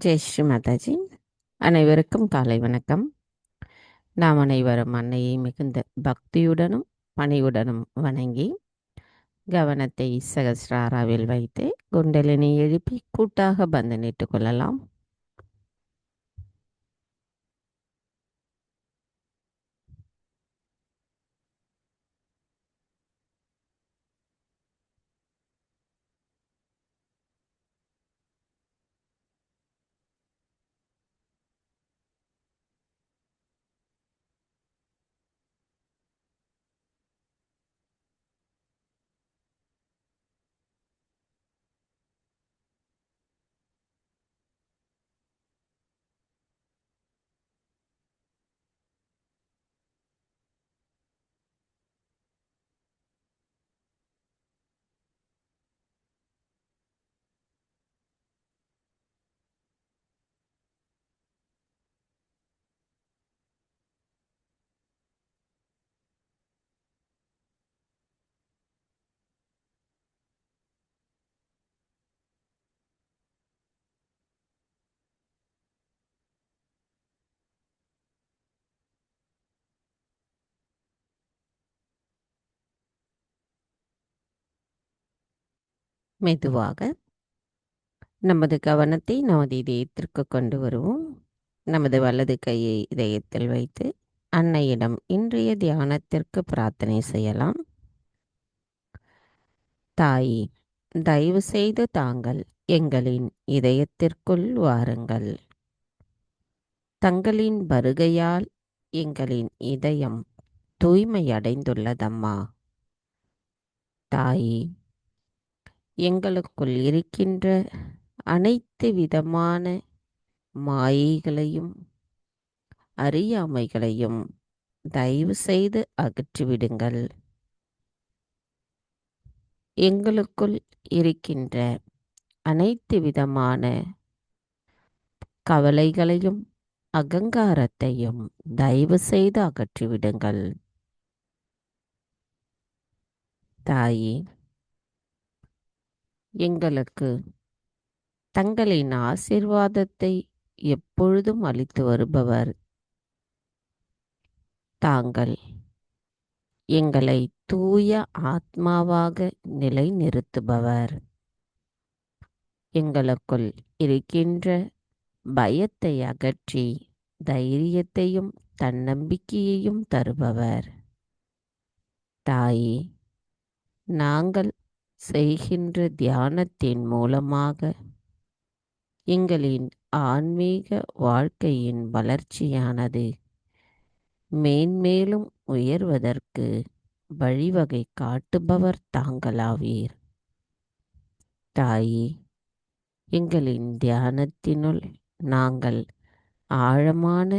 ஜெய் ஸ்ரீ மாதாஜி. அனைவருக்கும் காலை வணக்கம். நாம் அனைவரும் அன்னையை மிகுந்த பக்தியுடனும் பணிவுடனும் வணங்கி கவனத்தை சகஸ்ராராவில் வைத்து குண்டலினி எழுப்பி கூட்டாக பந்தனிட்டுக் கொள்ளலாம். மெதுவாக நமது கவனத்தை நமது இதயத்திற்கு கொண்டு வருவோம். நமது வலது கையை இதயத்தில் வைத்து அன்னையிடம் இன்றைய தியானத்திற்கு பிரார்த்தனை செய்யலாம். தாயே, தயவு செய்து தாங்கள் எங்களின் இதயத்திற்குள் வாருங்கள். தங்களின் வருகையால் எங்களின் இதயம் தூய்மையடைந்துள்ளதம்மா. தாயே, எங்களுக்குள் இருக்கின்ற அனைத்து விதமான மாயைகளையும் அறியாமைகளையும் தயவு செய்து அகற்றிவிடுங்கள். எங்களுக்குள் இருக்கின்ற அனைத்து விதமான கவலைகளையும் அகங்காரத்தையும் தயவு செய்து அகற்றிவிடுங்கள். தாயே, எங்களுக்கு தங்களின் ஆசீர்வாதத்தை எப்பொழுதும் அளித்து வருபவர் தாங்கள். எங்களை தூய ஆத்மாவாக நிலைநிறுத்துபவர். எங்களுக்குள் இருக்கின்ற பயத்தை அகற்றி தைரியத்தையும் தன்னம்பிக்கையையும் தருபவர். தாயே, நாங்கள் செய்கின்ற தியானத்தின் மூலமாக எங்களின் ஆன்மீக வாழ்க்கையின் வளர்ச்சியானது மேன்மேலும் உயர்வதற்கு வழிவகை காட்டுபவர் தாங்களாவீர். தாயே, எங்களின் தியானத்தினுள் நாங்கள் ஆழமான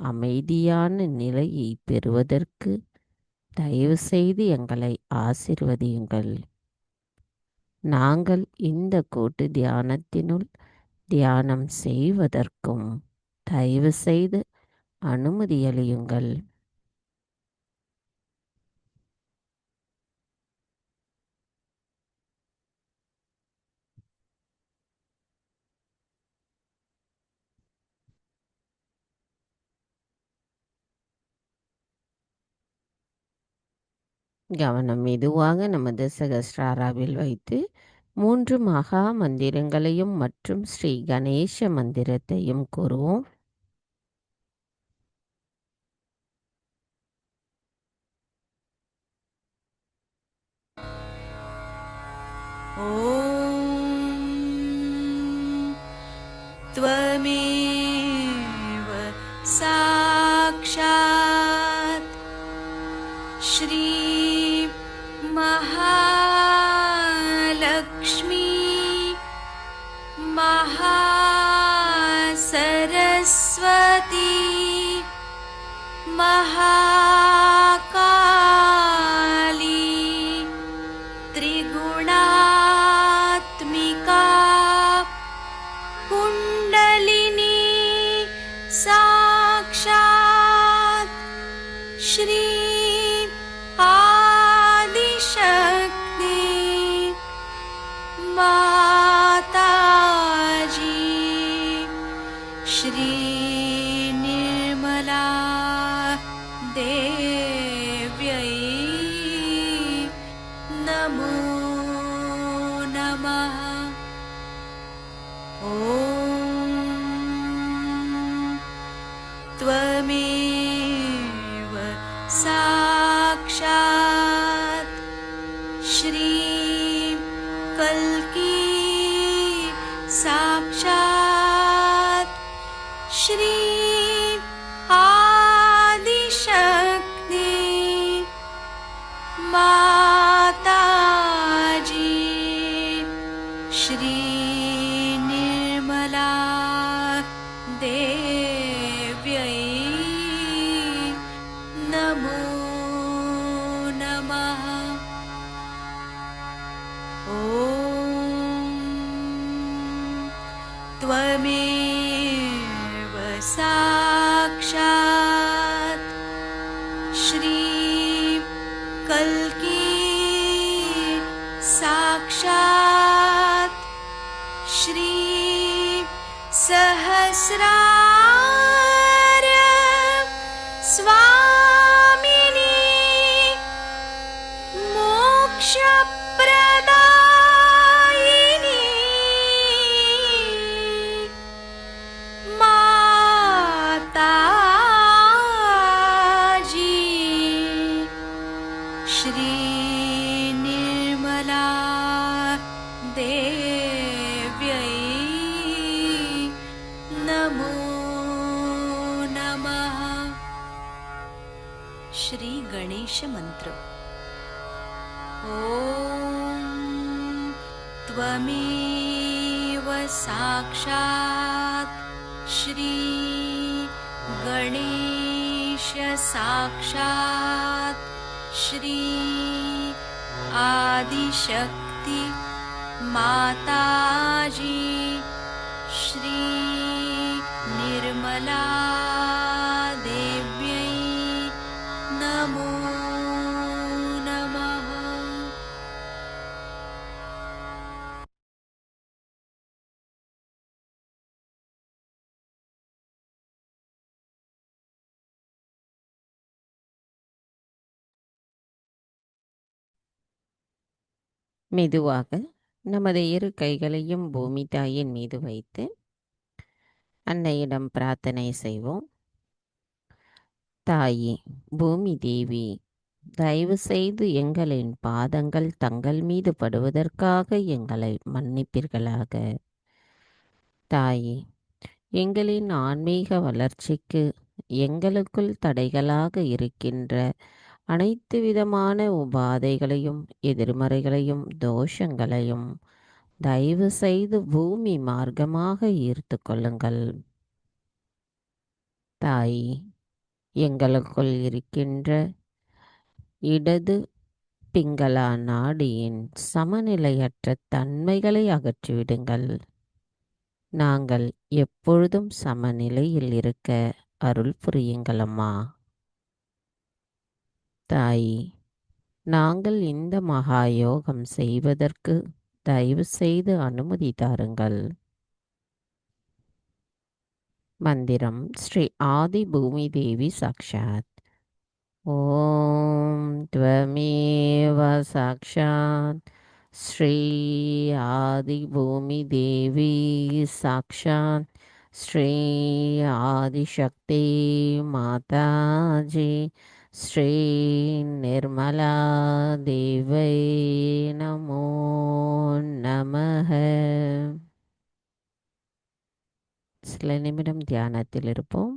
அமைதியான நிலையை பெறுவதற்கு தயவு செய்து எங்களை ஆசீர்வதியுங்கள். நாங்கள் இந்த கூட்டு தியானத்தினுள் தியானம் செய்வதற்கும் தயவு செய்து அனுமதியளியுங்கள். கவனம் மெதுவாக நமது சகஸ்ராராவில் வைத்து 3 மகா மந்திரங்களையும் மற்றும் ஸ்ரீ கணேச மந்திரத்தையும் கூறுவோம். त्वमेव साक्षात् श्री महालक्ष्मी महासरस्वती महाकाली त्रिगुणात्मिका कुण्डलिनी साक्षात् श्री आदिशक्ति माताजी श्री निर्मला देव्यै नमो नमः। ॐ त्वमेव साक्षात् श्री कल्की साक्षात् श्री आदिशक्ति माताजी श्री निर्मला देव्यै नमो नमः। ॐ त्वमेव साक्षात् श्री कल्की साक्षात् श्री सहस्रार स्वामिनी मोक्षप्रदायिनी माताजी श्री निर्मला देव्यै नमो नमः। श्री गणेश मंत्र। ॐ त्वमेव साक्षात् श्री गणेश साक्षात् श्री आदिशक्ति माताजी श्री निर्मला देव्यै नमो नमः। மெதுவாக நமது இரு கைகளையும் பூமி தாயின் மீது வைத்து அன்னையிடம் பிரார்த்தனை செய்வோம். தாயே, பூமி தேவி, தயவு செய்து எங்களின் பாதங்கள் தங்கள் மீது படுவதற்காக எங்களை மன்னிப்பீர்களாக. தாயே, எங்களின் ஆன்மீக வளர்ச்சிக்கு எங்களுக்குள் தடைகளாக இருக்கின்ற அனைத்து விதமான உபாதைகளையும் எதிர்மறைகளையும் தோஷங்களையும் தயவு செய்து பூமி மார்க்கமாக ஈர்த்து கொள்ளுங்கள். தாய், எங்களுக்குள் இருக்கின்ற இடது பிங்களா நாடியின் சமநிலையற்ற தன்மைகளை அகற்றிவிடுங்கள். நாங்கள் எப்பொழுதும் சமநிலையில் இருக்க அருள் புரியுங்களம்மா. தாய், நாங்கள் இந்த மகா யோகம் செய்வதற்கு தயவு செய்து அனுமதி தாருங்கள். மந்திரம் ஸ்ரீ ஆதி பூமி தேவி சாக்ஷாத். ஓம் த்வமேவ சாக்ஷாத் ஸ்ரீ ஆதி பூமி தேவி சாக்ஷாத் ஸ்ரீ ஆதிசக்தி மாதாஜி ஸ்ரீ நிர்மலா தேவை நமோ நமः. சில நிமிடம் தியானத்தில் இருப்போம்.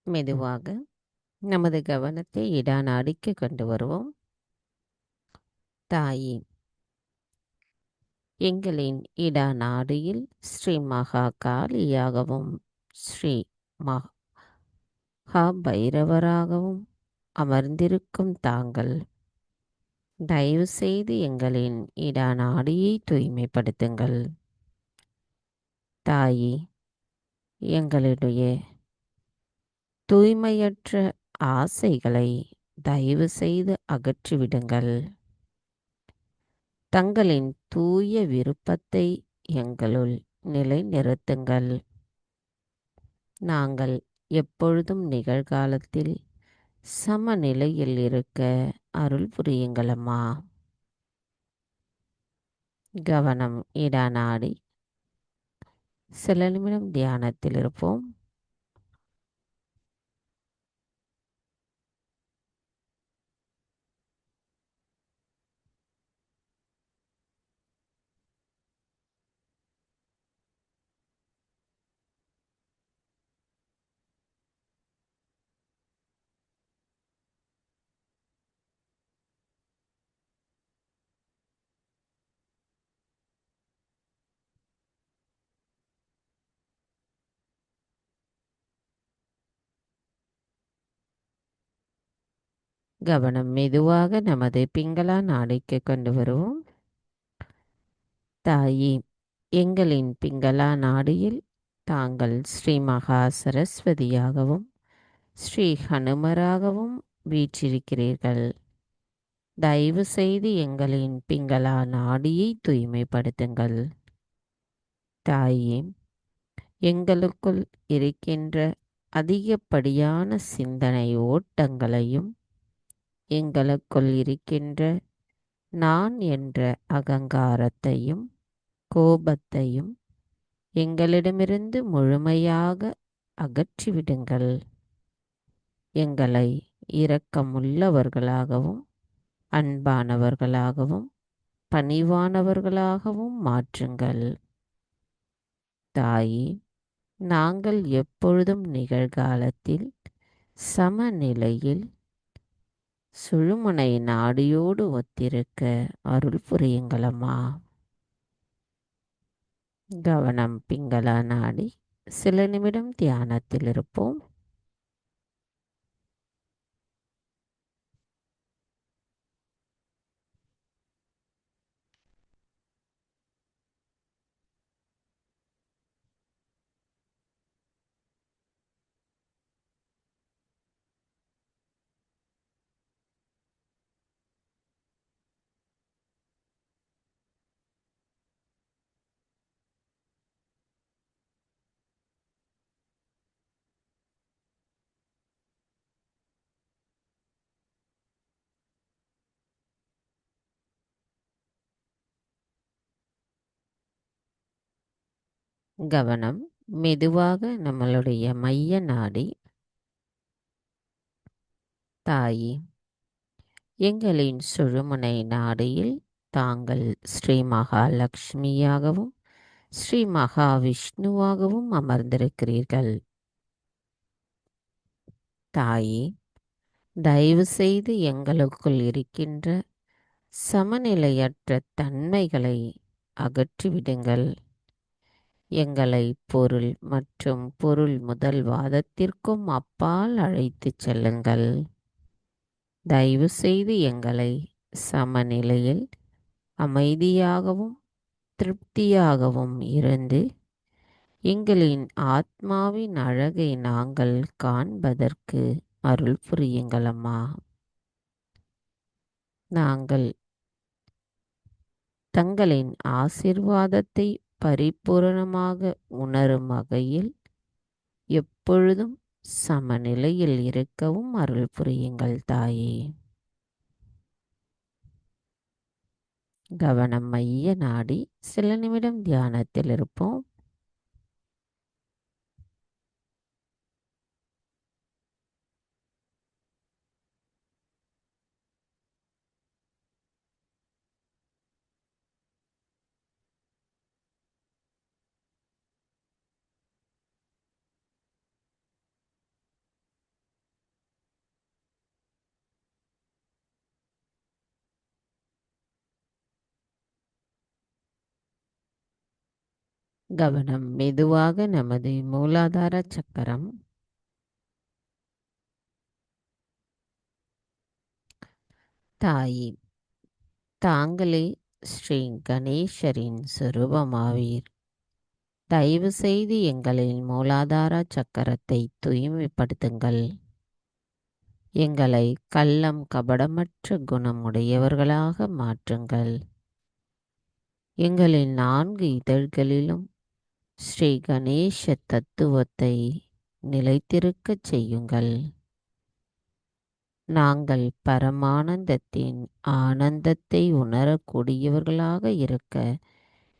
மெதுவாக நமது கவனத்தை இடாநாடிக்கு கொண்டு வருவோம். தாயே, எங்களின் இடநாடியில் ஸ்ரீ மகா காளியாகவும் ஸ்ரீ மகா பைரவராகவும் அமர்ந்திருக்கும் தாங்கள் தயவு செய்து எங்களின் இடநாடியை தூய்மைப்படுத்துங்கள். தாயே, எங்களுடைய தூய்மையற்ற ஆசைகளை தயவு செய்து அகற்றிவிடுங்கள். தங்களின் தூய விருப்பத்தை எங்களுள் நிலைநிறுத்துங்கள். நாங்கள் எப்பொழுதும் நிகழ்காலத்தில் சமநிலையில் இருக்க அருள் புரியுங்களம்மா. கவனம் இடநாடி. சில நிமிடம் தியானத்தில் இருப்போம். கவனம் மெதுவாக நமது பிங்களா நாடிக்கு கொண்டு வருவோம். தாயே, எங்களின் பிங்களா நாடியில் தாங்கள் ஸ்ரீ மகா சரஸ்வதியாகவும் ஸ்ரீ ஹனுமராகவும் வீற்றிருக்கிறீர்கள். தயவு செய்து எங்களின் பிங்களா நாடியை தூய்மைப்படுத்துங்கள். தாயே, எங்களுக்குள் இருக்கின்ற அதிகப்படியான சிந்தனை ஓட்டங்களையும் எங்களுக்குள் இருக்கின்ற நான் என்ற அகங்காரத்தையும் கோபத்தையும் எங்களிடமிருந்து முழுமையாக அகற்றிவிடுங்கள். எங்களை இரக்கமுள்ளவர்களாகவும் அன்பானவர்களாகவும் பணிவானவர்களாகவும் மாற்றுங்கள். தாயே, நாங்கள் எப்பொழுதும் நிகழ்காலத்தில் சமநிலையில் சுழுமுனை நாடியோடு ஒத்திருக்க அருள் புரியுங்களம்மா. கவனம் பிங்களா நாடி. சில நிமிடம் தியானத்தில் இருப்போம். கவனம் மெதுவாக நம்மளுடைய மைய நாடி. தாயே, எங்களின் சுழுமுனை நாடியில் தாங்கள் ஸ்ரீ மகாலட்சுமியாகவும் ஸ்ரீ மகாவிஷ்ணுவாகவும் அமர்ந்திருக்கிறீர்கள். தாயே, தயவு செய்து எங்களுக்குள் இருக்கின்ற சமநிலையற்ற தன்மைகளை அகற்றிவிடுங்கள். எங்களை பொருள் மற்றும் பொருள் முதல் வாதத்திற்கும் அப்பால் அழைத்துச் செல்லுங்கள். தயவு செய்து எங்களை சமநிலையில் அமைதியாகவும் திருப்தியாகவும் இருந்து எங்களின் ஆத்மாவின் அழகை நாங்கள் காண்பதற்கு அருள் புரியுங்களம்மா. நாங்கள் தங்களின் ஆசிர்வாதத்தை பரிபூரணமாக உணரும் வகையில் எப்பொழுதும் சமநிலையில் இருக்கவும் அருள் புரியுங்கள் தாயே. கவனம் மைய நாடி. சில நிமிடம் தியானத்தில் இருப்போம். கவனம் மெதுவாக நமது மூலாதார சக்கரம், தாயே, தாங்களே ஸ்ரீ கணேசரின் சொரூபமாவீர். தயவு செய்து எங்களின் மூலாதார சக்கரத்தை தூய்மைப்படுத்துங்கள். எங்களை கள்ளம் கபடமற்ற குணமுடையவர்களாக மாற்றுங்கள். எங்களின் 4 இதழ்களிலும் ஸ்ரீ கணேச தத்துவத்தை நிலைத்திருக்கச் செய்யுங்கள். நாங்கள் பரமானந்தத்தின் ஆனந்தத்தை உணரக்கூடியவர்களாக இருக்க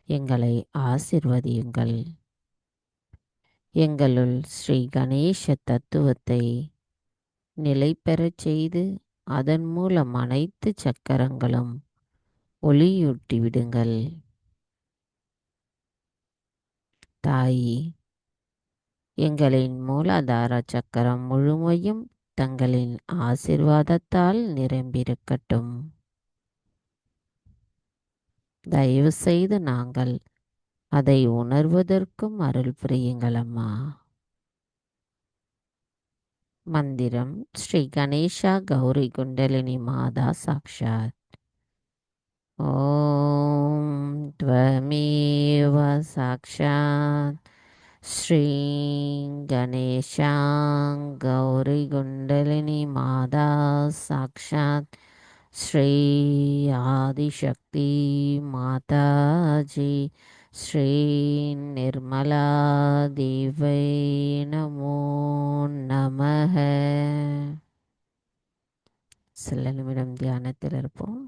எங்களை ஆசிர்வதியுங்கள். எங்களுள் ஸ்ரீ கணேச தத்துவத்தை நிலை பெறச் செய்து அதன் மூலம் அனைத்து சக்கரங்களும் ஒளியூட்டி விடுங்கள். தாயே, எங்களின் மூலாதார சக்கரம் முழுமையும் தங்களின் ஆசிர்வாதத்தால் நிரம்பியிருக்கட்டும். தயவு செய்து நாங்கள் அதை உணர்வதற்கும் அருள் புரியுங்கள் அம்மா. மந்திரம் ஸ்ரீ கணேஷா கௌரி குண்டலினி மாதா சாக்ஷாத். ஓம் த்வமேவ சாக்ஷாத் ஸ்ரீ கணேஷா கௌரி குண்டலினி மாதா சாக்ஷாத் ஸ்ரீ ஆதிசக்தி மாதாஜி ஸ்ரீ நிர்மலா தேவை நமோ நமக. சில நிமிடம் தியானத்தில் இருப்போம்.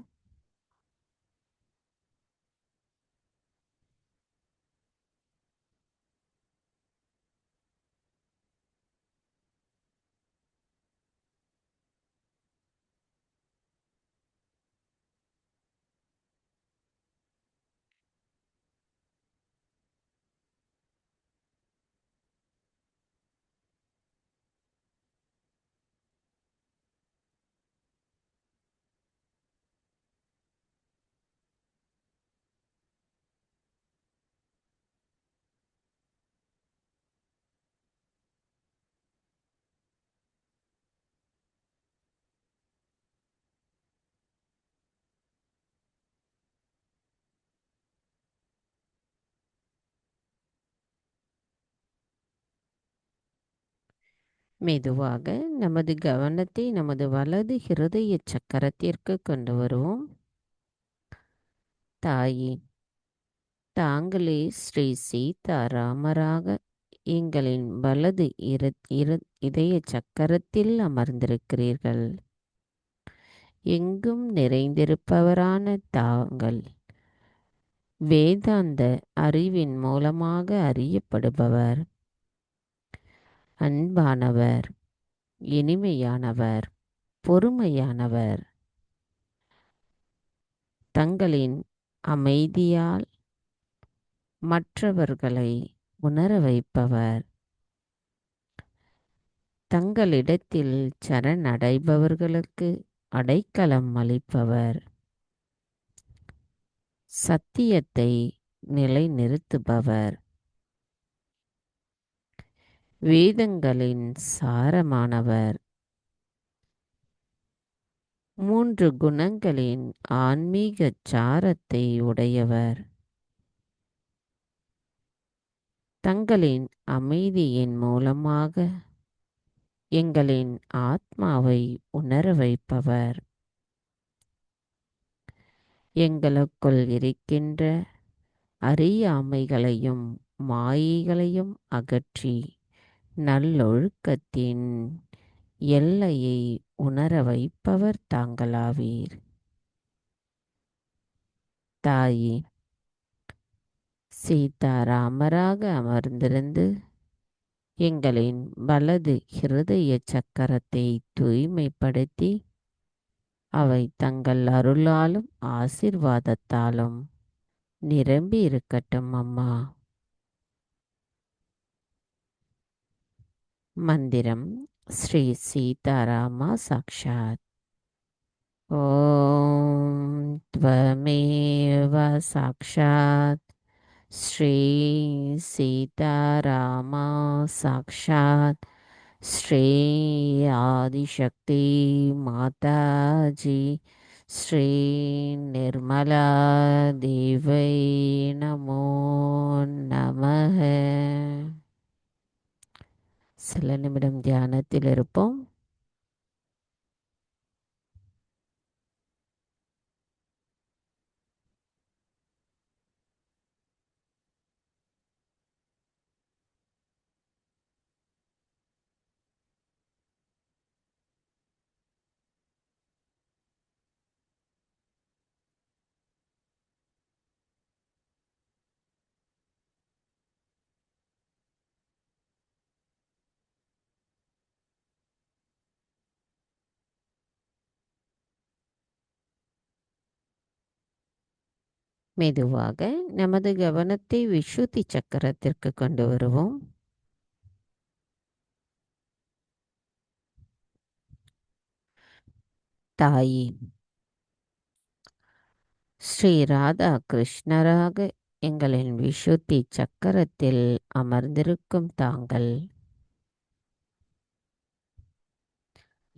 மெதுவாக நமது கவனத்தை நமது வலது ஹிருதய சக்கரத்திற்கு கொண்டு வருவோம். தாயே, தாங்களே ஸ்ரீ சீதாராமராக எங்களின் வலது இதய சக்கரத்தில் அமர்ந்திருக்கிறீர்கள். எங்கும் நிறைந்திருப்பவரான தாங்கள் வேதாந்த அறிவின் மூலமாக அறியப்படுபவர், அன்பானவர், இனிமையானவர், பொறுமையானவர். தங்களின் அமைதியால் மற்றவர்களை உணர வைப்பவர். தங்களிடத்தில் சரணடைபவர்களுக்கு அடைக்கலம் அளிப்பவர். சத்தியத்தை நிலைநிறுத்துபவர். வேதங்களின் சாரமானவர். 3 குணங்களின் ஆன்மீக சாரத்தை உடையவர். தங்களின் அமைதியின் மூலமாக எங்களின் ஆத்மாவை உணர வைப்பவர். எங்களுக்குள் இருக்கின்ற அறியாமைகளையும் மாயைகளையும் அகற்றி நல்லொழுக்கத்தின் எல்லையை உணர வைப்பவர் தாங்களாவீர். தாயே, சீதாராமராக அமர்ந்திருந்து எங்களின் வலது ஹிருதய சக்கரத்தை தூய்மைப்படுத்தி அவை தங்கள் அருளாலும் ஆசிர்வாதத்தாலும் நிரம்பி இருக்கட்டும் அம்மா. மந்திரம் ஸ்ரீ சீதாராமா சாக்ஷாத். ஓம் த்வமேவ சாக்ஷாத் ஸ்ரீ சீதாராமா சாக்ஷாத் ஸ்ரீ ஆதிசக்தி மாதாஜி ஸ்ரீ நிர்மலா தேவை நமோ நமः. சில நிமிடம் தியானத்தில் இருப்போம். மெதுவாக நமது கவனத்தை விசுத்தி சக்கரத்திற்கு கொண்டு வருவோம். தாயி ஸ்ரீ ராதா கிருஷ்ணராக எங்களின் விசுத்தி சக்கரத்தில் அமர்ந்திருக்கும் தாங்கள்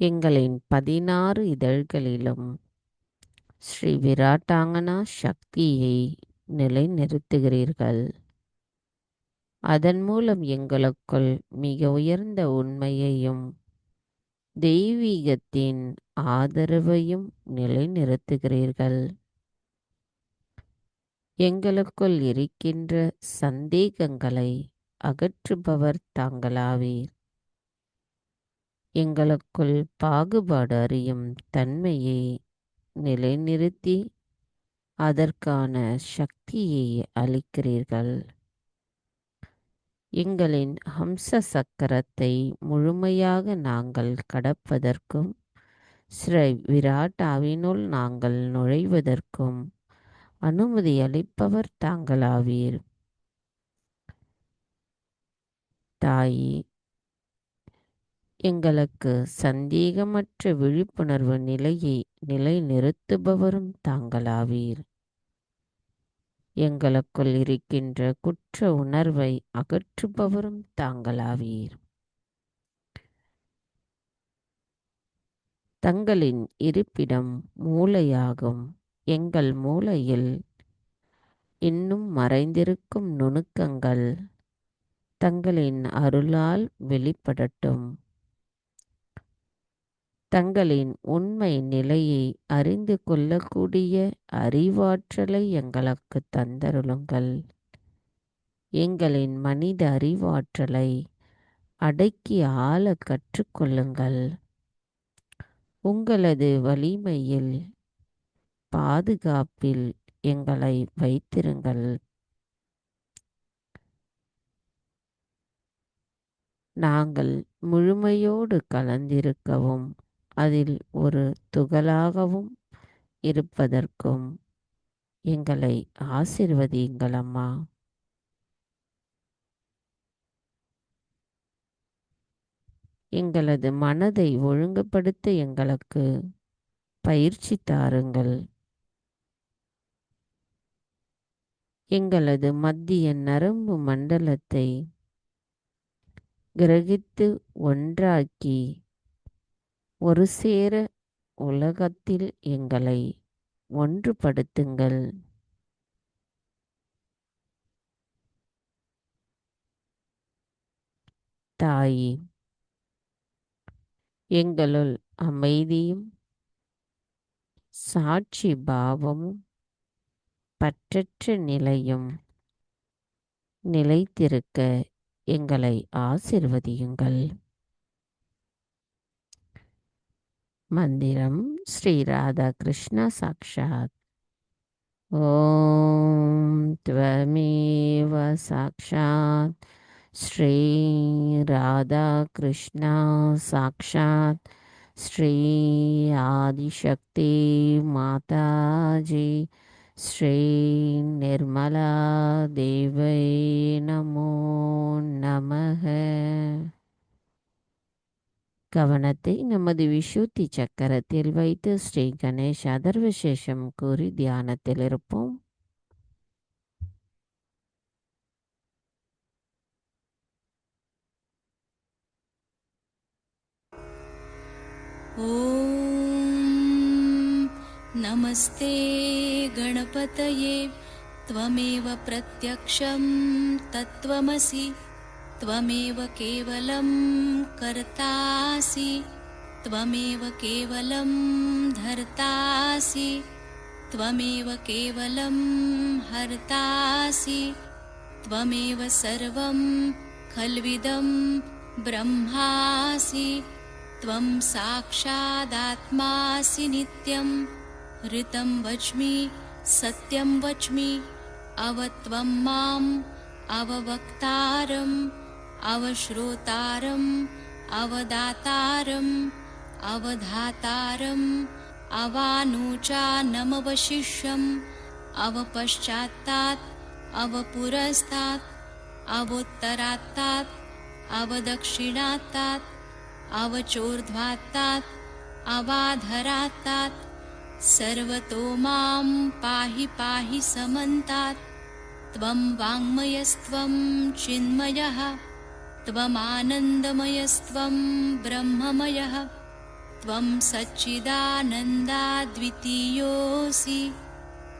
எங்களின் 16 இதழ்களிலும் ஸ்ரீ விராட்டாங்கனா சக்தியை நிலைநிறுத்துகிறீர்கள். அதன் மூலம் எங்களுக்குள் மிக உயர்ந்த உண்மையையும் தெய்வீகத்தின் ஆதரவையும் நிலைநிறுத்துகிறீர்கள். எங்களுக்குள் இருக்கின்ற சந்தேகங்களை அகற்றுபவர் தாங்களாவீர். எங்களுக்குள் பாகுபாடு அறியும் தன்மையை நிலைநிறுத்தி அதற்கான சக்தியை அளிக்கிறீர்கள். எங்களின் ஹம்ச சக்கரத்தை முழுமையாக நாங்கள் கடப்பதற்கும் ஸ்ரீ விராட்டாவினுள் நாங்கள் நுழைவதற்கும் அனுமதி அளிப்பவர் தாங்களாவீர். தாயி எங்களுக்கு சந்தேகமற்ற விழிப்புணர்வு நிலையை நிலைநிறுத்துபவரும் தாங்களாவீர். எங்களுக்குள் இருக்கின்ற குற்ற உணர்வை அகற்றுபவரும் தாங்களாவீர். தங்களின் இருப்பிடம் மூளையாகும் எங்கள் மூளையில் இன்னும் மறைந்திருக்கும் நுணுக்கங்கள் தங்களின் அருளால் வெளிப்படட்டும். தங்களின் உண்மை நிலையை அறிந்து கொள்ளக்கூடிய அறிவாற்றலை எங்களுக்கு தந்தருளுங்கள். எங்களின் மனித அறிவாற்றலை அடக்கி ஆள கற்றுக்கொள்ளுங்கள். உங்களது வலிமையில் பாதுகாப்பில் எங்களை வைத்திருங்கள். நாங்கள் முழுமையோடு கலந்திருக்கவும் அதில் ஒரு துகளாகவும் இருப்பதற்கும் எங்களை ஆசீர்வதியுங்கள் அம்மா. எங்களது மனதை ஒழுங்குபடுத்த எங்களுக்கு பயிற்சி தாருங்கள். எங்களது மத்திய நரம்பு மண்டலத்தை கிரகித்து ஒன்றாக்கி ஒரு சேர உலகத்தில் எங்களை ஒன்றுபடுத்துங்கள். தாயி எங்களுள் அமைதியும் சாட்சி பாவமும் பற்றற்ற நிலையும் நிலைத்திருக்க எங்களை ஆசிர்வதியுங்கள். மந்திரம் ஸ்ரீ ராதா கிருஷ்ணா சாக்ஷாத். ஓம் த்வமேவ சாக்ஷாத் ஸ்ரீ ராதா கிருஷ்ணா சாக்ஷாத் ஸ்ரீ ஆதிசக்தி மாதாஜி ஸ்ரீ நிர்மலா தேவை நமோ நமः. கவனத்தை நமது விசுத்தி சக்கரத்தில் வைத்து ஸ்ரீ கணேஷ் அதர்வசேஷம் கூறி தியானத்தில் இருப்போம். नमस्ते गणपतये त्वमेव प्रत्यक्षं तत्त्वमसि त्वमेव केवलं कर्तासि त्वमेव केवलं धर्तासि त्वमेव केवलं हर्तासि त्वमेव सर्वं खल्विदं ब्रह्मासि त्वं साक्षादात्मासि नित्यं ऋतं वच्मि सत्यं वच्मि अवत्वं माम् अववक्तारम् अवश्रोतारम् अवदातारम् अवधातारम् अवानुचानमवशिष्यम् अवपश्चात्तात् अवपुरस्तात् अवोत्तरात्तात् अवदक्षिणात्तात् अवचोर्ध्वात्तात् अवाधरात्तात् सर्वतो मां पाहि पाहि समन्तात् त्वं वाङ्मयस्त्वं चिन्मयः त्वमानन्दमयस्त्वं ब्रह्ममयः त्वं सच्चिदानन्दाद्वितीयोऽसि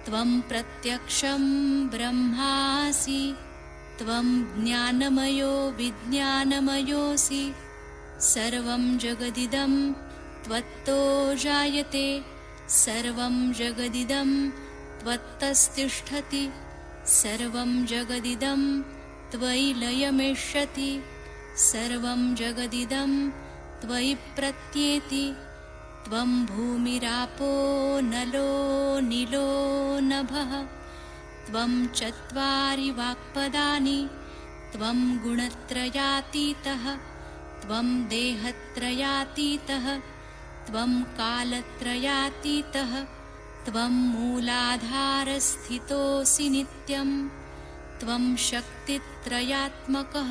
त्वं प्रत्यक्षं ब्रह्मासि त्वं ज्ञानमयो विज्ञानमयोऽसि सर्वं जगदिदं त्वत्तो जायते सर्वं जगदिदं त्वत्तस्तिष्ठति सर्वं जगदिदं त्वयि लयमेष्यति सर्वं जगदिदं त्वयि प्रत्येति त्वं भूमिरापो नलो नीलो नभः त्वं चत्वारि वाक्पदानि त्वं गुणत्रयातीतः त्वं देहत्रयातीतः त्वं कालत्रयातीतः त्वं मूलाधारस्थितोऽसि नित्यं त्वं शक्तित्रयात्मकः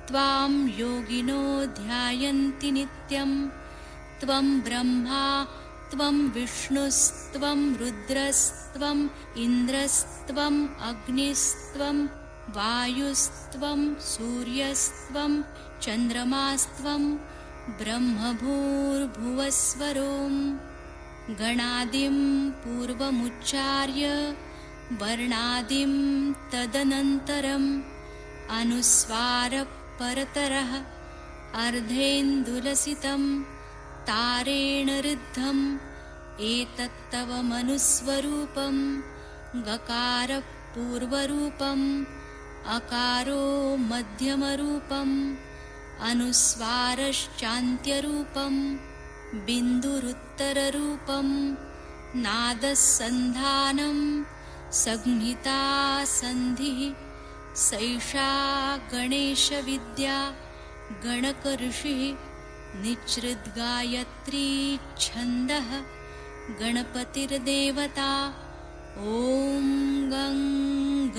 त्वां योगिनो ध्यायन्ति नित्यं त्वं ब्रह्मा त्वं विष्णुस्त्वं रुद्रस्त्वम् इन्द्रस्त्वम् अग्निस्त्वं वायुस्त्वं सूर्यस्त्वं चन्द्रमास्त्वं ब्रह्मभूर्भुवस्वरों गणादिं पूर्वमुच्चार्य वर्णादिं तदनन्तरम् अनुस्वारपरतरः अर्धेन्दुलसितं तारेण ऋद्धम् एतत्तव मनुस्वरूपं गकारः पूर्वरूपम् अकारो मध्यमरूपम् अनुस्वारश्चान्त्यरूपं बिन्दुरुत्तररूपं नादसन्धानं संहिता सन्धिः सैषा गणेशविद्या गणकऋषिः निच्छृद्गायत्री छन्दः गणपतिर्देवता ॐ गं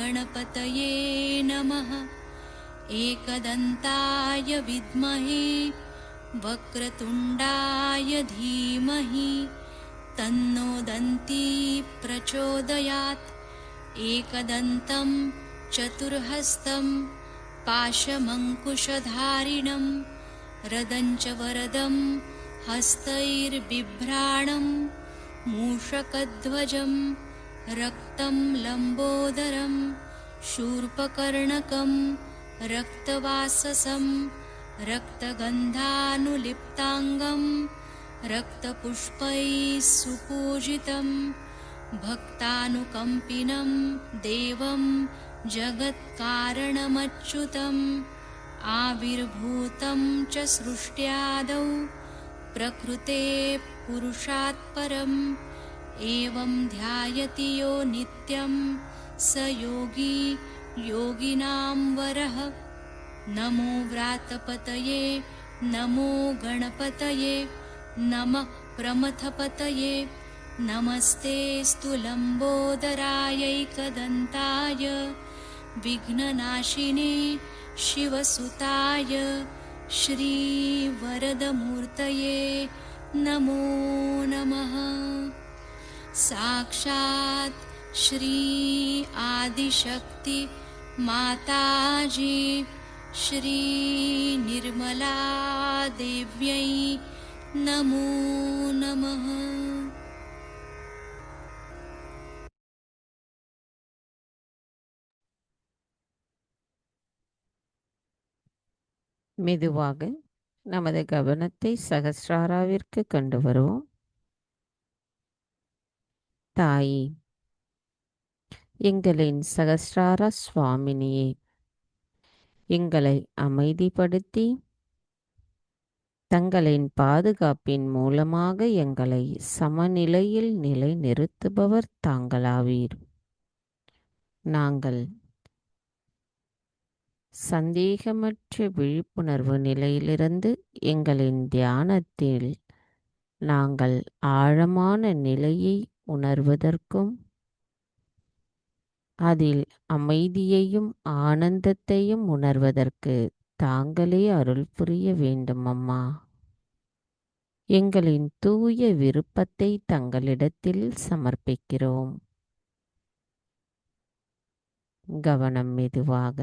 गणपतये नमः एकदन्ताय विद्महे वक्रतुण्डाय धीमहि तन्नो दन्ती प्रचोदयात् एकदन्तं चतुर्हस्तं पाशमङ्कुशधारिणं रदञ्च वरदं हस्तैर्बिभ्राणं मूषकध्वजं रक्तं लम्बोदरं शूर्पकर्णकं रक्तवाससं रक्तगन्धानुलिप्ताङ्गं रक्तपुष्पैः सुपूजितं भक्तानुकम्पिनं देवं जगत्कारणमच्युतम् आविर्भूतं च सृष्ट्यादौ प्रकृते पुरुषात् परम् एवं ध्यायति यो नित्यं स योगी योगिनां वरः नमो व्रातपतये नमो गणपतये नमः प्रमथपतये नमस्ते लम्बोदरायैकदन्ताय विघ्ननाशिने शिवसुताय श्रीवरदमूर्तये नमो नमः साक्षात् श्री आदिशक्ति माताजी श्री निर्मला देव्यै नमो नमः। மெதுவாக நமது கவனத்தை சகஸ்ராராவிற்கு கொண்டு வருவோம். தாயே, எங்களின் சகஸ்ரார சுவாமினியே, எங்களை அமைதிப்படுத்தி தங்களின் பாதுகாப்பின் மூலமாக எங்களை சமநிலையில் நிலைநிறுத்துபவர் தாங்களாவீர். நாங்கள் சந்தேகமற்ற விழிப்புணர்வு நிலையிலிருந்து எங்களின் தியானத்தில் நாங்கள் ஆழமான நிலையை உணர்வதற்கும் அதில் அமைதியையும் ஆனந்தத்தையும் உணர்வதற்கு தாங்களே அருள் புரிய வேண்டும் அம்மா. எங்களின் தூய விருப்பத்தை தங்களிடத்தில் சமர்ப்பிக்கிறோம். கவனம் மெதுவாக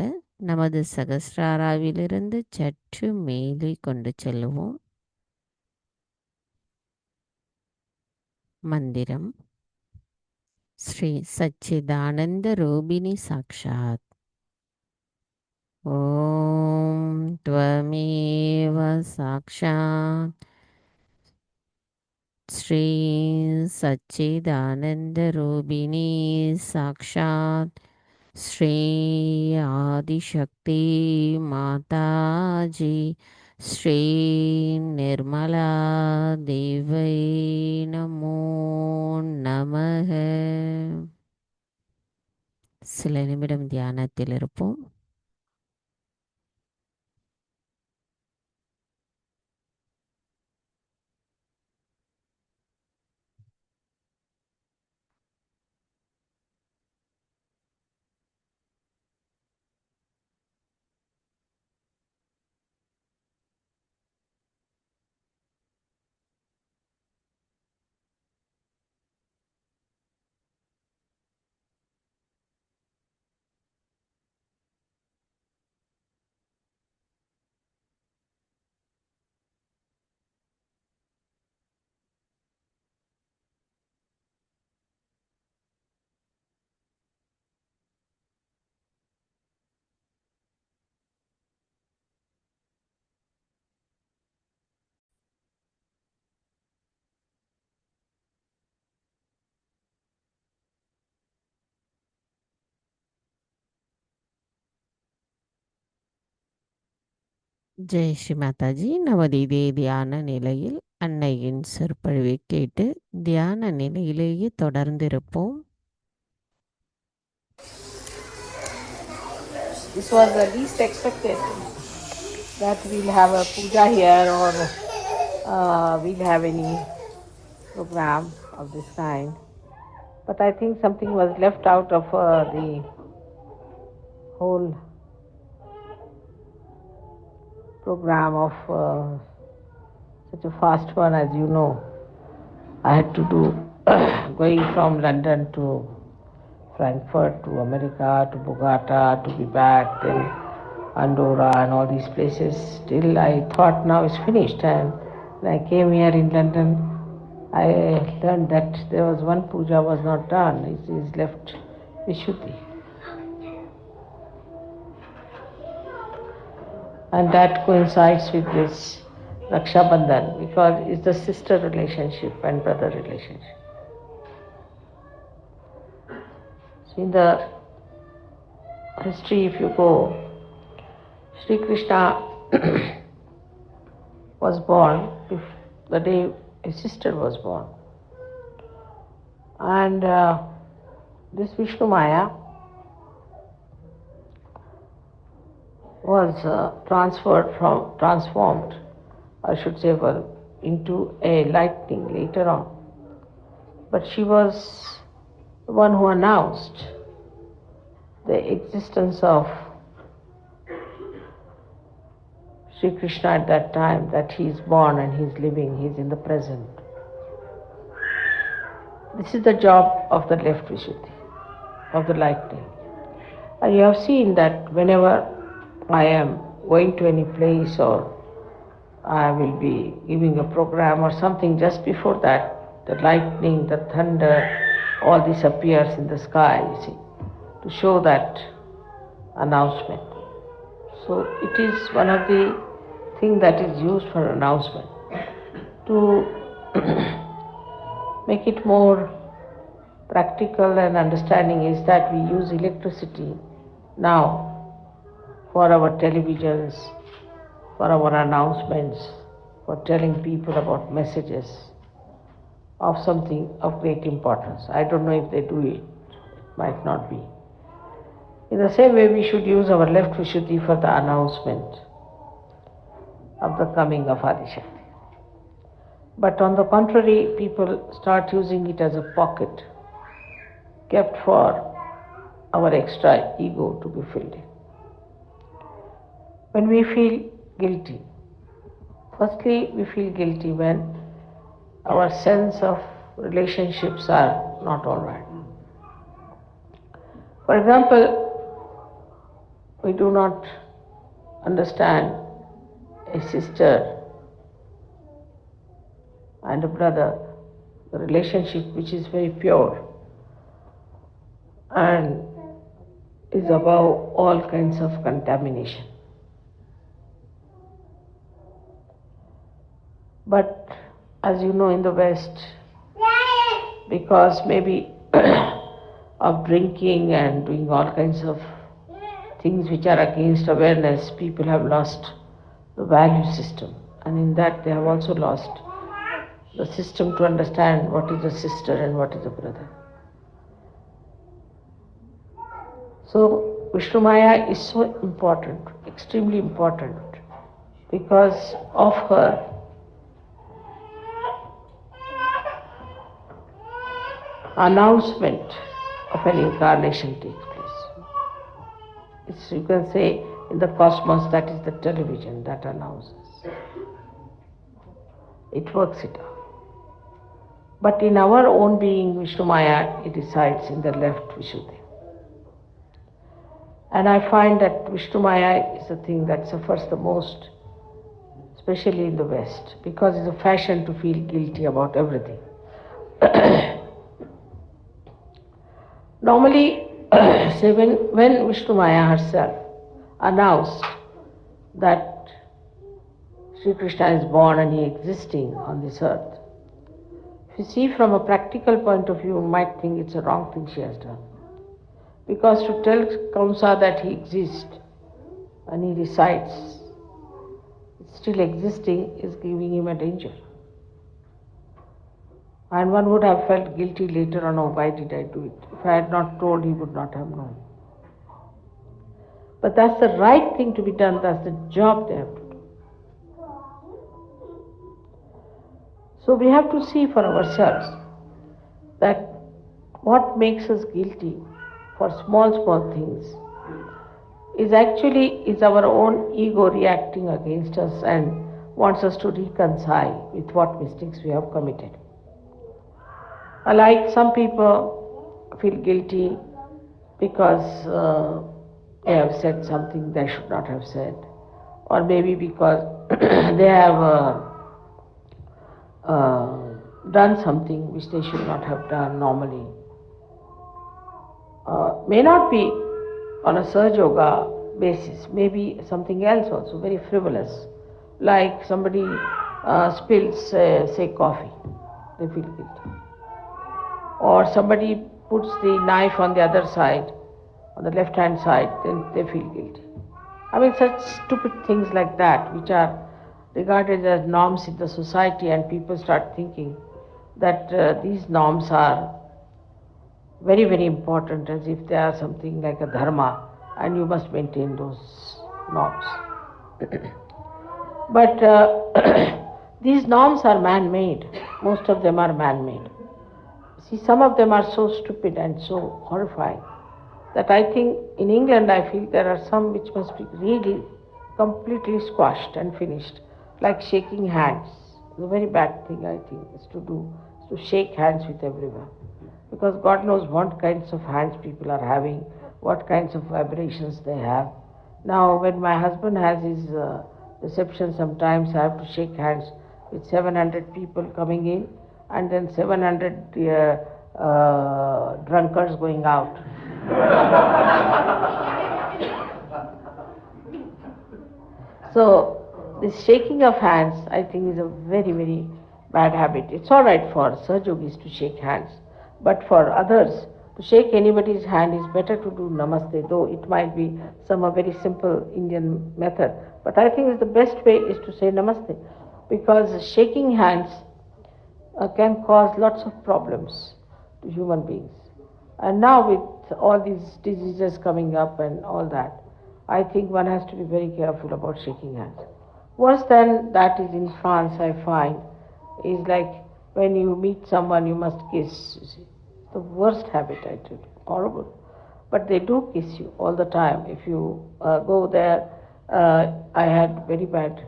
நமது சகஸ்ராராவிலிருந்து சற்று மேலே கொண்டு செல்லுவோம். மந்திரம் ஸ்ரீ சச்சிதானந்த ரூபிணி சாக்ஷாத். ஓம் த்வமேவ சாக்ஷாத் ஸ்ரீ சச்சிதானந்த ரூபிணி சாக்ஷாத் ஸ்ரீ ஆதிசக்தி மாதாஜி ஸ்ரீ நிர்மலா தேவை நமோ நமக. சில நிமிடம் தியானத்தில் இருப்போம். ஜெய் ஸ்ரீ மாதாஜி. நமது இதே தியான நிலையில் அன்னையின் சொற்பொழிவை கேட்டு தியான நிலையிலேயே தொடர்ந்திருப்போம். This was the least expected that we'll have a puja here or we'll have any program of this kind. But I think something was left out of the whole program of such a fast one. As you know, I had to do going from London to Frankfurt to America to Bogota to be back, then Andorra and all these places. Still I thought now it's finished, and when I came here in London I learned that there was one puja was not done. It is left Vishuddhi. And that coincides with this Raksha Bandhan because it's the sister relationship and brother relationship. So in the history, if you go, Sri Krishna was born the day his sister was born. And this Vishnu Maya was transformed, I should say, into a lightning later on. But she was the one who announced the existence of Sri Krishna at that time, that he is born and he is living, he is in the present. This is the job of the left Vishuddhi, of the lightning. And you have seen that whenever I am going to any place or I will be giving a program or something, just before that, the lightning, the thunder, all this appears in the sky, you see, to show that announcement. So it is one of the thing that is used for announcement. To make it more practical and understanding is that we use electricity now for our televisions, for our announcements, for telling people about messages of something of great importance. I don't know if they do it, it might not be. In the same way, we should use our left Vishuddhi for the announcement of the coming of Adishakti. But on the contrary, people start using it as a pocket kept for our extra ego to be filled in. When we feel guilty, firstly, we feel guilty when our sense of relationships are not all right. For example, we do not understand a sister and a brother, the relationship which is very pure and is above all kinds of contamination. But as you know, in the West, because maybe of drinking and doing all kinds of things which are against awareness, people have lost the value system, and in that they have also lost the system to understand what is a sister and what is a brother. So Vishnu Maya is so important, extremely important, because of her announcement of an incarnation takes place. It's, you can say, in the cosmos, that is the television that announces. It works it out. But in our own being, Vishnu Maya, it resides in the left Vishuddhi. And I find that Vishnu Maya is the thing that suffers the most, especially in the West, because it's a fashion to feel guilty about everything. Normally, say when Vishnu Maya herself announced that Sri Krishna is born and he is existing on this earth, if you see from a practical point of view, you might think it's a wrong thing she has done. Because to tell Kamsa that he exists and he resides, still existing, is giving him a danger. And one would have felt guilty later on, oh, why did I do it? If I had not told, he would not have known. But that's the right thing to be done, that's the job they have to do. So we have to see for ourselves that what makes us guilty for small things is our own ego reacting against us and wants us to reconcile with what mistakes we have committed. Like some people feel guilty because they have said something they should not have said, or maybe because they have done something which they should not have done normally. May not be on a Sahaj Yoga basis, maybe something else also, very frivolous, like somebody spills, say, coffee, they feel guilty. Or somebody puts the knife on the other side, on the left-hand side, then they feel guilty. I mean, such stupid things like that, which are regarded as norms in the society, and people start thinking that these norms are very, very important, as if they are something like a dharma, and you must maintain those norms. But these norms are man-made. Most of them are man-made. See, some of them are so stupid and so horrifying that I think in England I feel there are some which must be really completely squashed and finished, like shaking hands. It's a very bad thing, I think, is to shake hands with everyone. Because God knows what kinds of hands people are having, what kinds of vibrations they have. Now, when my husband has his reception, sometimes I have to shake hands with 700 people coming in, and then 700 drunkards going out. So this shaking of hands, I think, is a very, very bad habit. It's all right for Sahajogis to shake hands, but for others, to shake anybody's hand is better to do namaste, though it might be some a very simple Indian method. But I think the best way is to say namaste, because shaking hands can cause lots of problems to human beings. And now with all these diseases coming up and all that, I think one has to be very careful about shaking hands. Worse than that is in France, I find, is like when you meet someone, you must kiss. You see. The worst habit, I tell you, horrible. But they do kiss you all the time. If you go there, I had very bad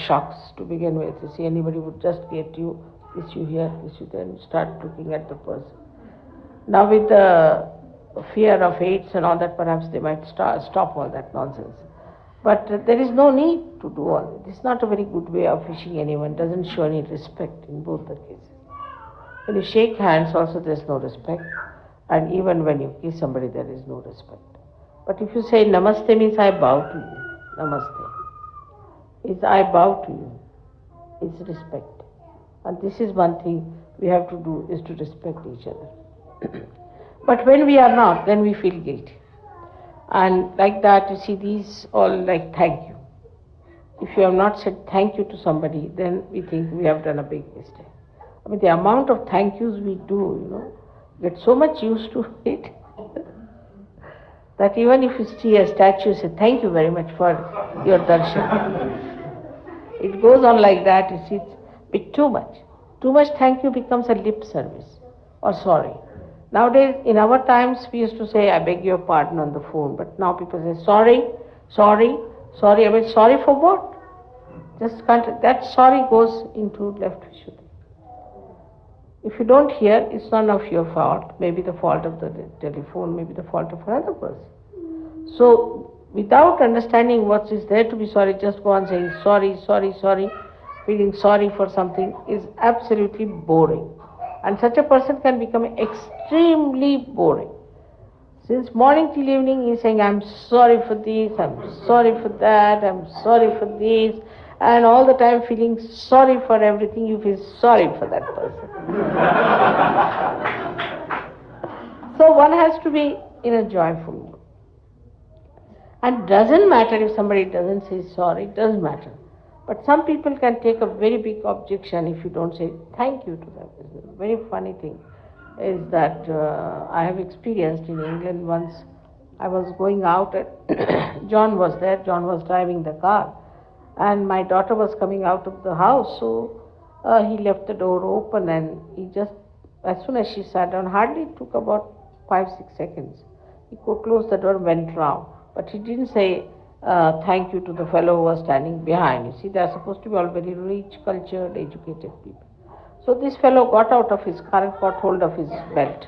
shocks to begin with. You see, anybody would just get you, kiss you here, kiss you there, and start looking at the person. Now with the fear of AIDS and all that, perhaps they might stop all that nonsense. But there is no need to do all this. It's not a very good way of wishing anyone. It doesn't show any respect in both the cases. When you shake hands also there's no respect, and even when you kiss somebody there is no respect. But if you say namaste means I bow to you, namaste is I bow to you, it's respect. And this is one thing we have to do, is to respect each other. But when we are not, then we feel guilty. And like that, you see, these all like thank you. If you have not said thank you to somebody, then we think we have done a big mistake. I mean, the amount of thank yous we do, get so much used to it that even if you see a statue, say thank you very much for your darshan. It goes on like that, you see, it's a bit too much. Too much thank you becomes a lip service or sorry. Nowadays, in our times, we used to say, I beg your pardon on the phone, but now people say, sorry, sorry, sorry. I mean, sorry for what? Just can't, that sorry goes into left Vishuddhi. If you don't hear, it's none of your fault. Maybe the fault of the telephone, maybe the fault of another person. So, without understanding what is there to be sorry, just go on saying sorry, sorry, sorry, feeling sorry for something is absolutely boring. And such a person can become extremely boring. Since morning till evening he is saying, I'm sorry for this, I'm sorry for that, I'm sorry for this, and all the time feeling sorry for everything, you feel sorry for that person. So one has to be in a joyful mood. And doesn't matter if somebody doesn't say sorry, it doesn't matter. But some people can take a very big objection if you don't say thank you to them. It's a very funny thing is that I have experienced in England once. I was going out, John was there, John was driving the car, and my daughter was coming out of the house, so he left the door open, and he just, as soon as she sat down, hardly took about 5-6 seconds. He could close the door and went round, but he didn't say thank you to the fellow who was standing behind. You see, they are supposed to be all very rich, cultured, educated people. So this fellow got out of his car and caught hold of his belt.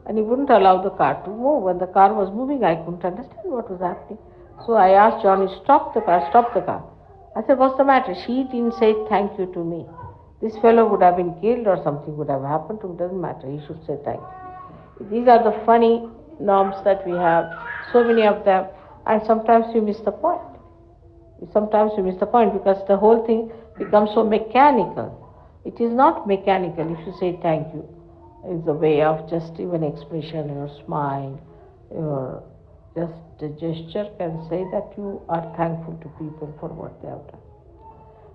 And he wouldn't allow the car to move. When the car was moving, I couldn't understand what was happening. So I asked Johnny, stop the car, stop the car. I said, what's the matter? She didn't say thank you to me. This fellow would have been killed or something would have happened to him. Doesn't matter. He should say thank you. These are the funny norms that we have, so many of them. And sometimes we miss the point. Sometimes we miss the point because the whole thing becomes so mechanical. It is not mechanical if you say thank you. It's a way of just even expression, your smile, your just a gesture can say that you are thankful to people for what they have done.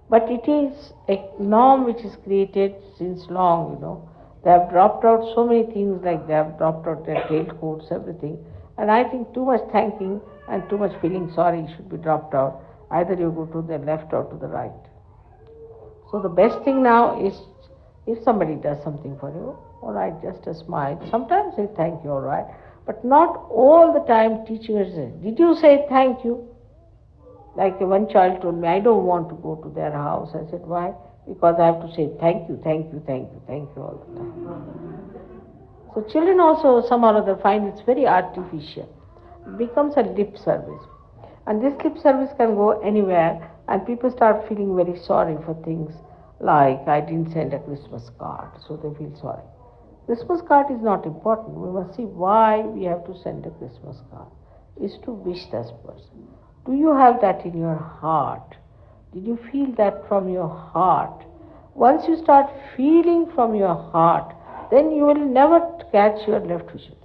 But it is a norm which is created since long, They have dropped out so many things, like they have dropped out their tailcoats, everything. And I think too much thanking and too much feeling sorry should be dropped out. Either you go to the left or to the right. So the best thing now is, if somebody does something for you, all right, just a smile. Sometimes say thank you, all right. But not all the time teaching us, did you say thank you? Like one child told me, I don't want to go to their house. I said, why? Because I have to say thank you, thank you, thank you, thank you all the time. So children also somehow or other find it's very artificial. It becomes a lip service. And this lip service can go anywhere, and people start feeling very sorry for things like, I didn't send a Christmas card, so they feel sorry. Christmas card is not important. We must see why we have to send a Christmas card. Is to wish this person. Do you have that in your heart Did you feel that from your heart? Once you start feeling from your heart, then you will never catch your left Vishuddhi.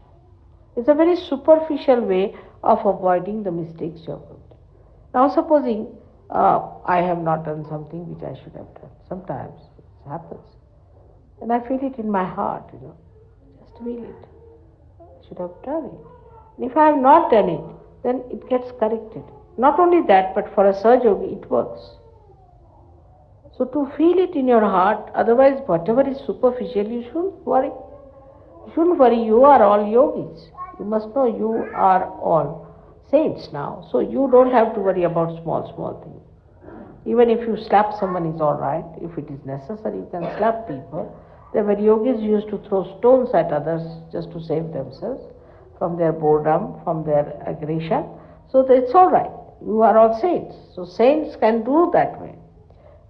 It's a very superficial way of avoiding the mistakes you have made. Now supposing I have not done something which I should have done. Sometimes it happens. And I feel it in my heart, just feel it. I should have done it. And if I have not done it, then it gets corrected. Not only that, but for a Sahaja it works. So to feel it in your heart, otherwise whatever is superficial, you shouldn't worry. You shouldn't worry, you are all yogis. You must know you are all saints now. So you don't have to worry about small things. Even if you slap someone is all right. If it is necessary, you can slap people. There were yogis who used to throw stones at others just to save themselves from their boredom, from their aggression. So it's all right. You are all saints. So saints can do that way.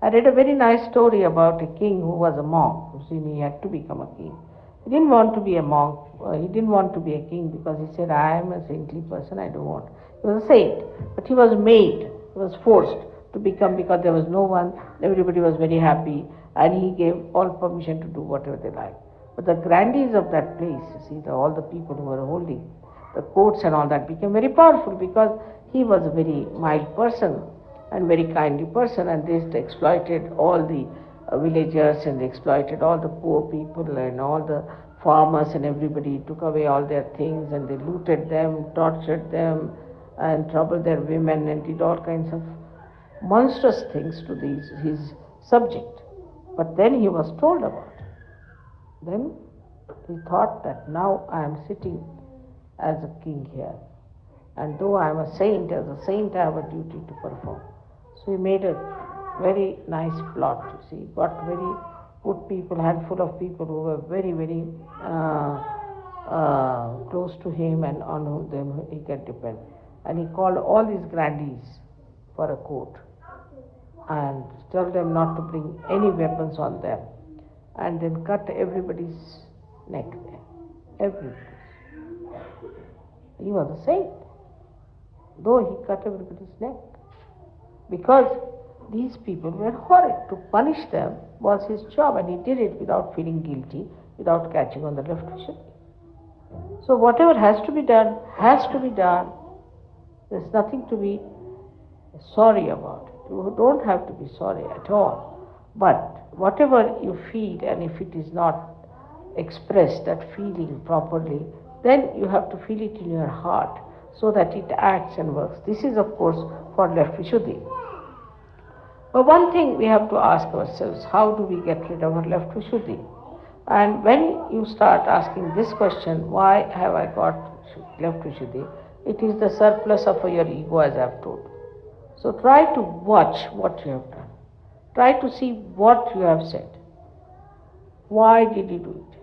I read a very nice story about a king who was a monk. You see, he had to become a king. He didn't want to be a monk. He didn't want to be a king because he said, I am a saintly person, I don't want. He was a saint, but he was made, he was forced to become because there was no one, everybody was very happy, and he gave all permission to do whatever they liked. But the grandees of that place, you see, all the people who were holding the courts and all that became very powerful because he was a very mild person and very kindly person, and they exploited all the villagers and they exploited all the poor people and all the farmers and everybody, took away all their things and they looted them, tortured them and troubled their women and did all kinds of monstrous things to his subject. But then he was told about it. Then he thought that now I am sitting as a king here, and though I am a saint, as a saint I have a duty to perform. So he made a very nice plot, you see, got very good people, handful of people who were very, very close to him and on whom he can depend. And he called all these grandees for a court and told them not to bring any weapons on them, and then cut everybody's neck there. Everybody's. He was a saint, though he cut everybody's neck. Because these people were horrid. To punish them was his job, and he did it without feeling guilty, without catching on the left Vishuddhi. So whatever has to be done, has to be done. There's nothing to be sorry about it. You don't have to be sorry at all. But whatever you feel, and if it is not expressed, that feeling properly, then you have to feel it in your heart so that it acts and works. This is, of course, for left Vishuddhi. But one thing we have to ask ourselves, how do we get rid of our left Vishuddhi? And when you start asking this question, why have I got left Vishuddhi? It is the surplus of your ego, as I have told. So try to watch what you have done. Try to see what you have said. Why did you do it?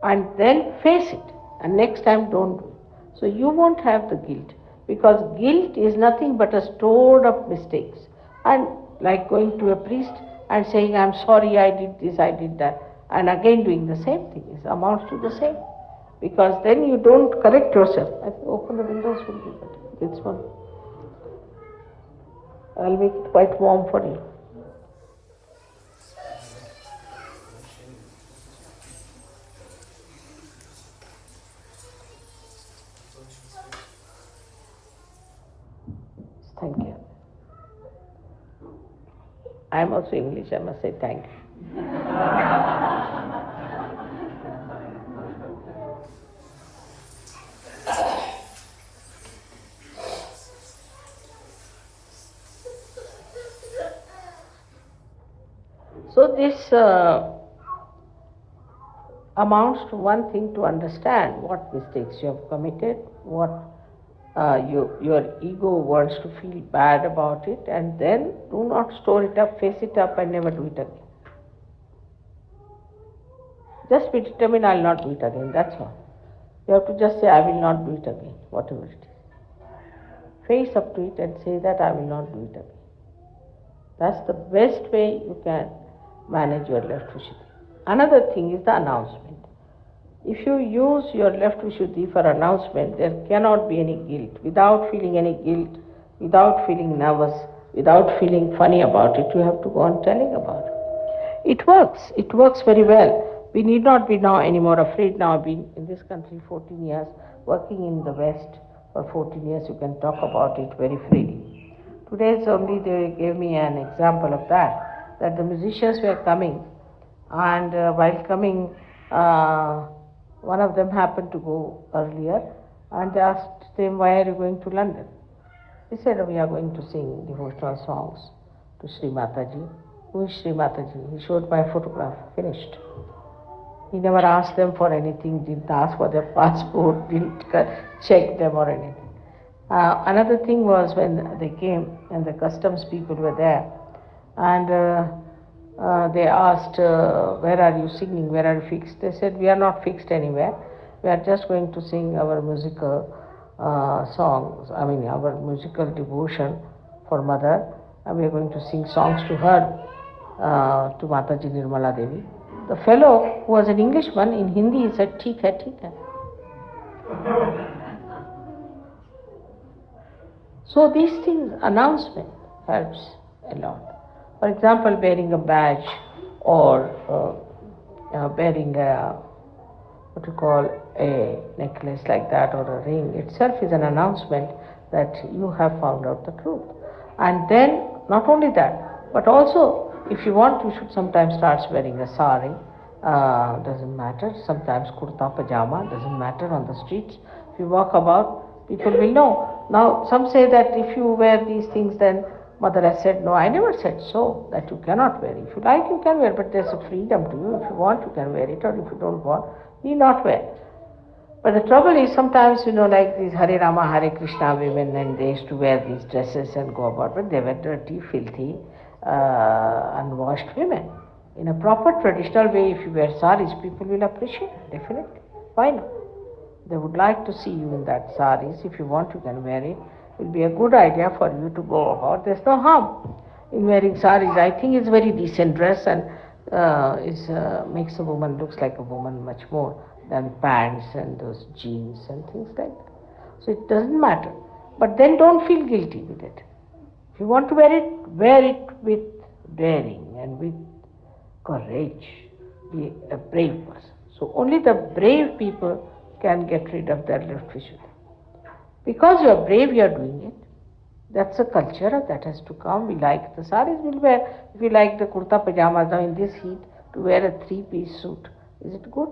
And then face it. And next time don't do it. So you won't have the guilt. Because guilt is nothing but a stored up mistakes. And like going to a priest and saying, I'm sorry, I did this, I did that. And again doing the same thing. It amounts to the same. Because then you don't correct yourself. I think open the windows will be better. This one. I'll make it quite warm for you. Thank you. I am also English, I must say thank you. So this amounts to one thing, to understand what mistakes you have committed, what your ego wants to feel bad about it, and then do not store it up, face it up and never do it again. Just be determined, I will not do it again, that's all. You have to just say, I will not do it again, whatever it is. Face up to it and say that I will not do it again. That's the best way you can manage your left Vishuddhi. Another thing is the announcement. If you use your left Vishuddhi for announcement, there cannot be any guilt. Without feeling any guilt, without feeling nervous, without feeling funny about it, you have to go on telling about it. It works. It works very well. We need not be now any more afraid. Now I've been in this country 14 years, working in the West for 14 years. You can talk about it very freely. Today's only they gave me an example of that the musicians were coming, and while coming, one of them happened to go earlier, and they asked them, why are you going to London? He said, we are going to sing devotional songs to Sri Mataji. Who is Sri Mataji? He showed my photograph, finished. He never asked them for anything, didn't ask for their passport, didn't check them or anything. Another thing was when they came and the customs people were there, and they asked, where are you singing, where are you fixed? They said, we are not fixed anywhere. We are just going to sing our musical songs, our musical devotion for Mother. And we are going to sing songs to her, to Mataji Nirmala Devi. The fellow, who was an Englishman, in Hindi he said, "Theek hai, theek hai." So these things, announcement helps a lot. For example, wearing a badge or wearing a necklace like that or a ring itself is an announcement that you have found out the truth. And then, not only that, but also, if you want, you should sometimes start wearing a sari, doesn't matter, sometimes kurta, pajama, doesn't matter, on the streets. If you walk about, people will know. Now, some say that if you wear these things, then Mother has said, no, I never said so, that you cannot wear. If you like, you can wear, but there's a freedom to you. If you want, you can wear it, or if you don't want, need not wear. But the trouble is sometimes, like these Hare Rama, Hare Krishna women, and they used to wear these dresses and go about, but they were dirty, filthy, unwashed women. In a proper traditional way, if you wear saris, people will appreciate it, definitely. Why not? They would like to see you in that saris. If you want, you can wear it. It will be a good idea for you to go about. There's no harm in wearing saris. I think it's very decent dress and makes a woman looks like a woman much more than pants and those jeans and things like that. So it doesn't matter. But then don't feel guilty with it. If you want to wear it with daring and with courage. Be a brave person. So only the brave people can get rid of their left Vishuddha. Because you are brave, you are doing it. That's a culture that has to come. We like the saris, we'll wear. If we like the kurta pajamas now in this heat, to wear a three-piece suit, is it good?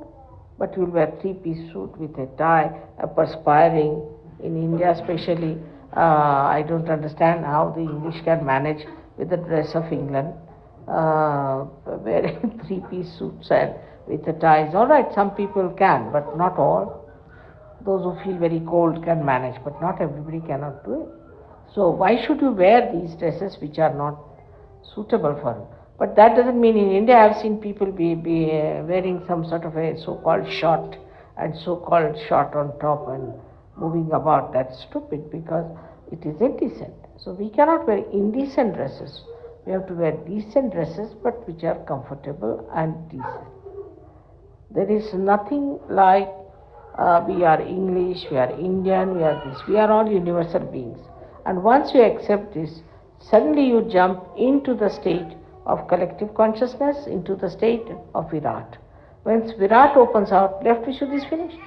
But you'll wear a three-piece suit with a tie, perspiring. In India especially, I don't understand how the English can manage with the dress of England, wearing three-piece suits and with the ties. All right, some people can, but not all. Those who feel very cold can manage, but not everybody cannot do it. So why should you wear these dresses which are not suitable for you? But that doesn't mean in India I've seen people be wearing some sort of a so-called short and so-called short on top and moving about. That's stupid because it is indecent. So we cannot wear indecent dresses. We have to wear decent dresses but which are comfortable and decent. There is nothing like we are English, we are Indian, we are this. We are all universal beings. And once you accept this, suddenly you jump into the state of collective consciousness, into the state of Virat. Once Virat opens out, left Vishuddha is finished.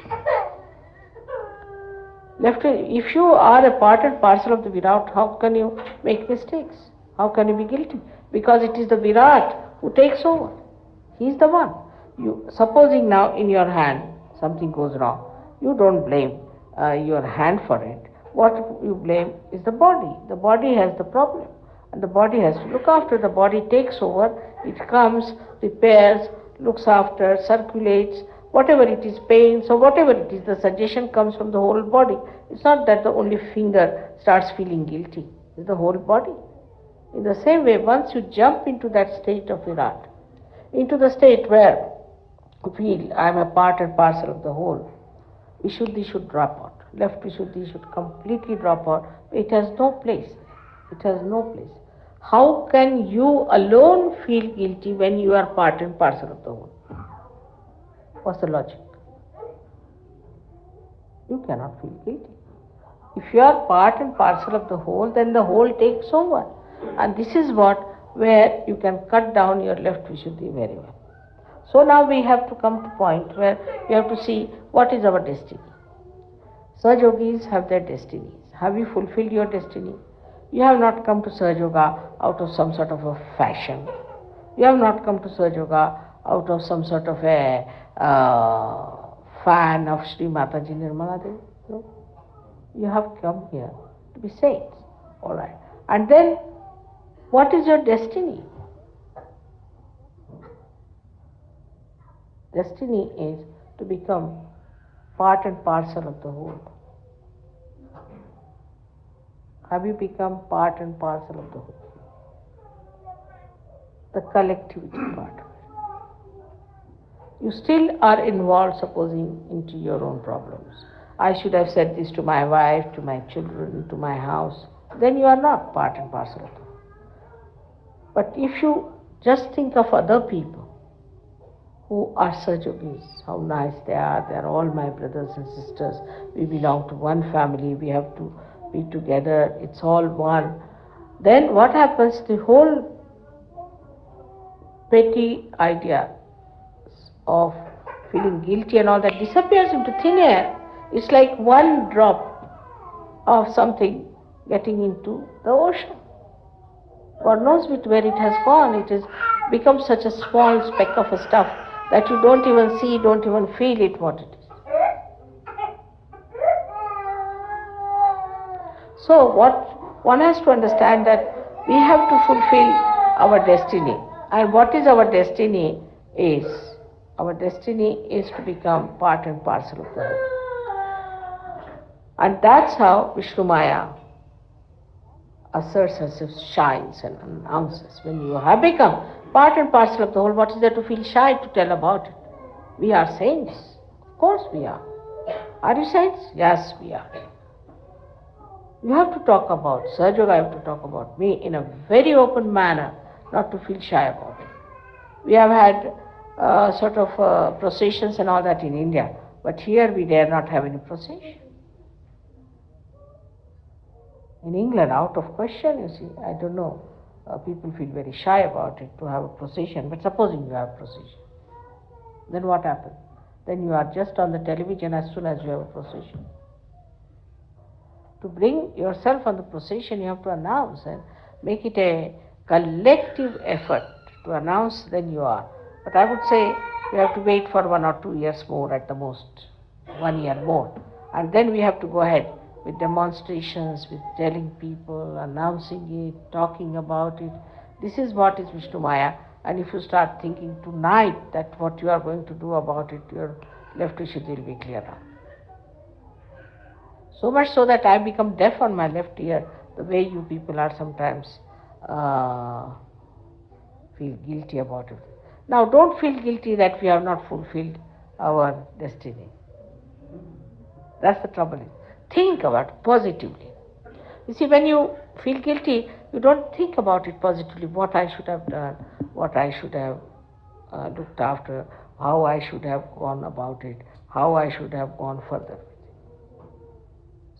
If you are a part and parcel of the Virat, how can you make mistakes? How can you be guilty? Because it is the Virat who takes over. He is the one. Supposing now in your hand something goes wrong, you don't blame your hand for it. What you blame is the body. The body has the problem and the body has to look after. The body takes over, it comes, repairs, looks after, circulates, whatever it is, pain, so whatever it is, the suggestion comes from the whole body. It's not that the only finger starts feeling guilty, it's the whole body. In the same way, once you jump into that state of Virat, into the state where you feel I am a part and parcel of the whole, Vishuddhi should drop out. Left Vishuddhi should completely drop out. It has no place. It has no place. How can you alone feel guilty when you are part and parcel of the whole? What's the logic? You cannot feel guilty. If you are part and parcel of the whole, then the whole takes over. And this is where you can cut down your left Vishuddhi very well. So now we have to come to point where we have to see what is our destiny. Saj Yogis have their destinies. Have you fulfilled your destiny? You have not come to Saj Yoga out of some sort of a fashion. You have not come to Saj Yoga out of some sort of a fan of Sri Mataji Nirmala Devi. No. You have come here to be saints. Alright. And then, what is your destiny? Destiny is to become part and parcel of the whole. Have you become part and parcel of the whole? The collectivity part of it. You still are involved, supposing, into your own problems. I should have said this to my wife, to my children, to my house. Then you are not part and parcel of the whole. But if you just think of other people who are Saj Yogis, how nice they are all my brothers and sisters, we belong to one family, we have to be together, it's all one. Then what happens? The whole petty idea of feeling guilty and all that disappears into thin air. It's like one drop of something getting into the ocean. God knows where it has gone. It has become such a small speck of a stuff that you don't even see, don't even feel it what it is. So what one has to understand that we have to fulfill our destiny. And what is our destiny is, our destiny is to become part and parcel of the whole. And that's how Vishnu Maya asserts herself, shines and announces. When you have become part and parcel of the whole, what is there to feel shy to tell about it? We are saints. Of course we are. Are you saints? Yes, we are. You have to talk about Saj Yoga, I have to talk about me in a very open manner, not to feel shy about it. We have had sort of processions and all that in India, but here we dare not have any procession. In England, out of question, you see, I don't know, people feel very shy about it to have a procession, but supposing you have a procession, then what happens? Then you are just on the television as soon as you have a procession. To bring yourself on the procession, you have to announce and make it a collective effort to announce, then you are. But I would say you have to wait for 1 or 2 years more at the most, 1 year more. And then we have to go ahead with demonstrations, with telling people, announcing it, talking about it. This is what is Vishnu Maya. And if you start thinking tonight that what you are going to do about it, your left Vishuddhi will be clear now. So much so that I become deaf on my left ear, the way you people are sometimes feel guilty about it. Now don't feel guilty that we have not fulfilled our destiny. That's the trouble. Think about it positively. You see, when you feel guilty, you don't think about it positively, what I should have done, what I should have looked after, how I should have gone about it, how I should have gone further.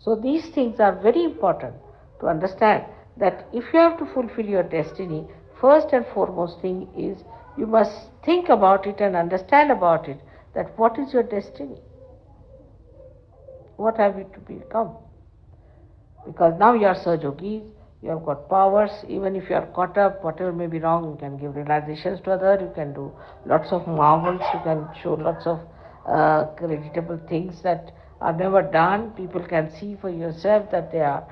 So these things are very important to understand, that if you have to fulfill your destiny, first and foremost thing is you must think about it and understand about it, that what is your destiny? What have you to become? Because now you are Saj Yogis, you have got powers, even if you are caught up, whatever may be wrong, you can give realizations to others, you can do lots of marvels, you can show lots of creditable things that are never done. People can see for yourself that they are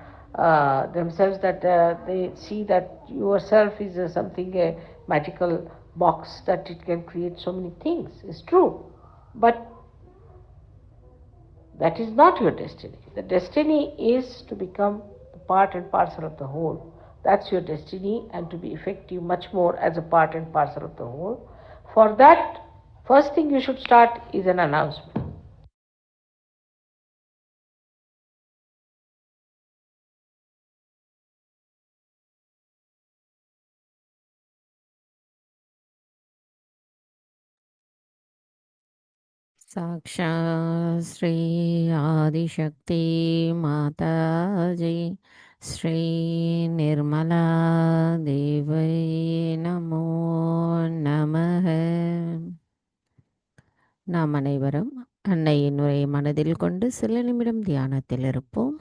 themselves, that they see that yourself is something, a magical box, that it can create so many things. It's true. But that is not your destiny. The destiny is to become part and parcel of the whole. That's your destiny, and to be effective much more as a part and parcel of the whole. For that, first thing you should start is an announcement. साक्षात् श्री आदिशक्ति माताजी ஸ்ரீ நிர்மலா தேவை நமோ நமக. நாம் அனைவரும் அன்னையின் உரையை மனதில் கொண்டு சில நிமிடம் தியானத்தில் இருப்போம்.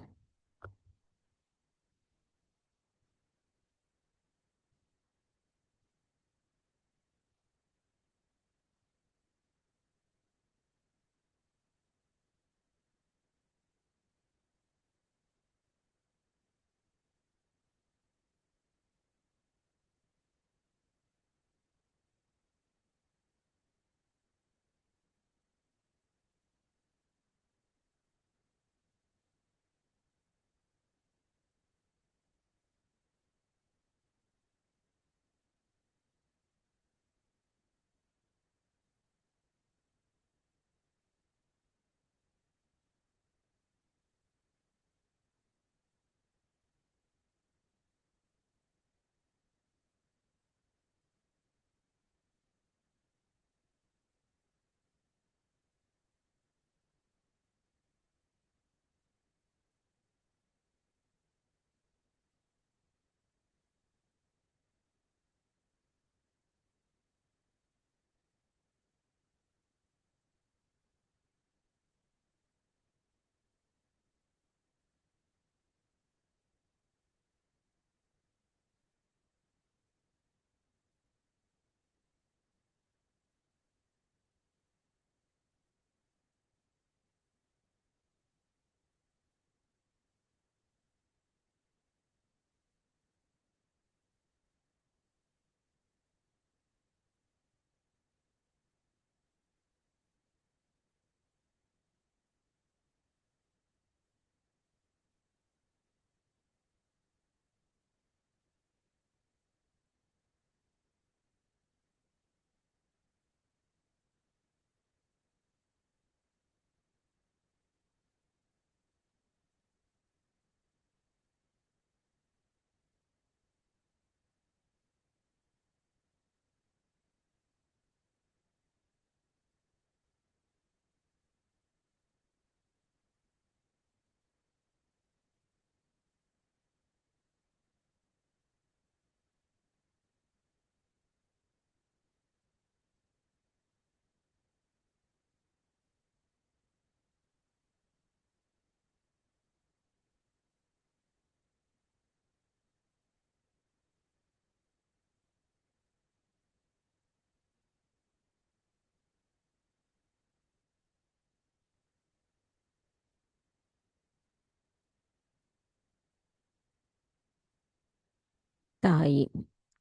தாயே,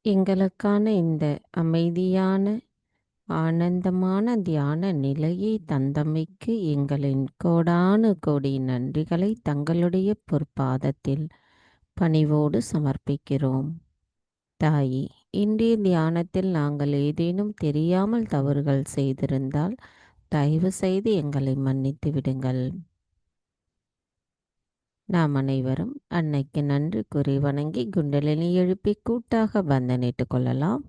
எங்களுக்கான இந்த அமைதியான ஆனந்தமான தியான நிலையை தந்தமைக்கு எங்களின் கோடானு கோடி நன்றிகளை தங்களுடைய பொற்பாதத்தில் பணிவோடு சமர்ப்பிக்கிறோம். தாயே, இன்றைய தியானத்தில் நாங்கள் ஏதேனும் தெரியாமல் தவறுகள் செய்திருந்தால் தயவு செய்து எங்களை மன்னித்து விடுங்கள். நாம் அனைவரும் அன்னைக்கு நன்றி கூறி வணங்கி குண்டலினி எழுப்பி கூட்டாக வந்தனிட்டுக் கொள்ளலாம்.